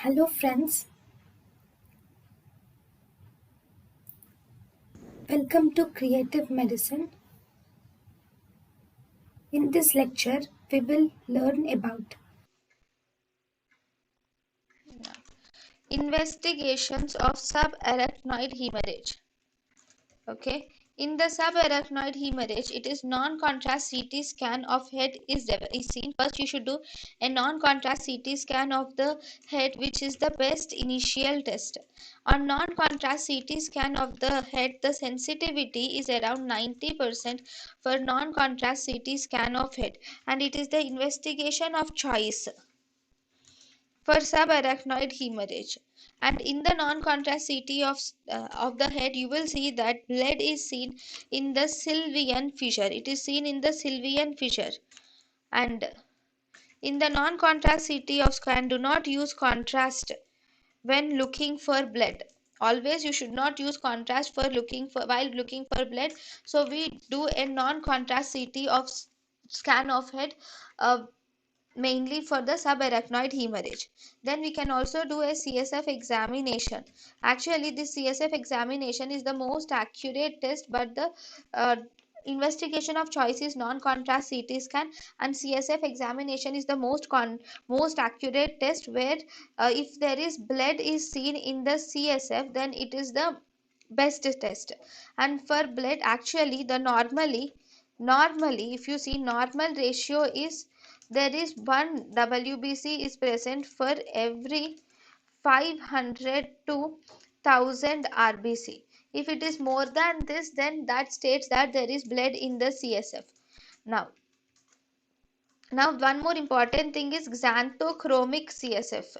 Hello friends, welcome to Creative Medicine. In this lecture, we will learn about Investigations of subarachnoid hemorrhage. Okay. In the subarachnoid hemorrhage, it is non-contrast CT scan of head is seen. First, you should do a non-contrast CT scan of the head, which is the best initial test. On non-contrast CT scan of the head, the sensitivity is around 90% for non-contrast CT scan of head, and it is the investigation of choice for subarachnoid hemorrhage. And in the non-contrast CT of the head, you will see that blood is seen in the sylvian fissure. It is seen in the sylvian fissure. And in the non-contrast CT of scan, do not use contrast when looking for blood. Always you should not use contrast for looking for while looking for blood. So we do a non-contrast CT of scan of head, mainly for the subarachnoid hemorrhage. Then we can also do a CSF examination. Actually, this CSF examination is the most accurate test, but the investigation of choice is non-contrast CT scan, and CSF examination is the most accurate test, where if there is blood is seen in the CSF, then it is the best test. And for blood, actually the normally if you see, normal ratio is there is one WBC is present for every 500 to 1000 RBC. If it is more than this, then that states that there is blood in the CSF. Now, one more important thing is xanthochromic CSF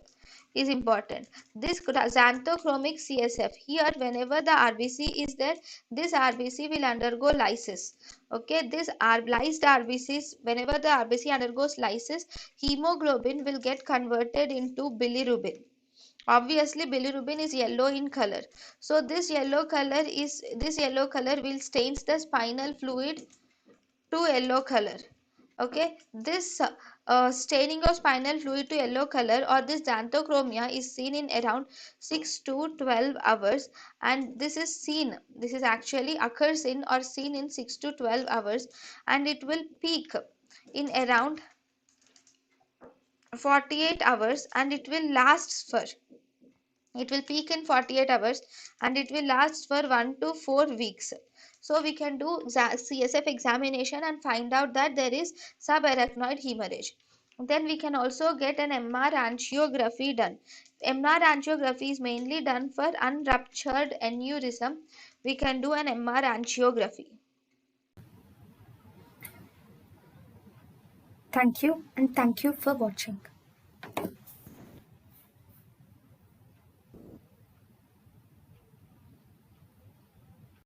is important. This xanthochromic CSF, here whenever the RBC is there, this RBC will undergo lysis. Okay, this lysed RBCs, whenever the RBC undergoes lysis, hemoglobin will get converted into bilirubin. Obviously bilirubin is yellow in color, so this yellow color will stains the spinal fluid to yellow color. Okay, this staining of spinal fluid to yellow color, or this xanthochromia, is seen in around 6 to 12 hours, and this is actually occurs in or seen in 6 to 12 hours, and it will peak in around 48 hours, and it will peak in 48 hours, and it will last for 1 to 4 weeks. So we can do CSF examination and find out that there is subarachnoid hemorrhage. Then we can also get an MR angiography done. MR angiography is mainly done for unruptured aneurysm. We can do an MR angiography. thank you and thank you for watching.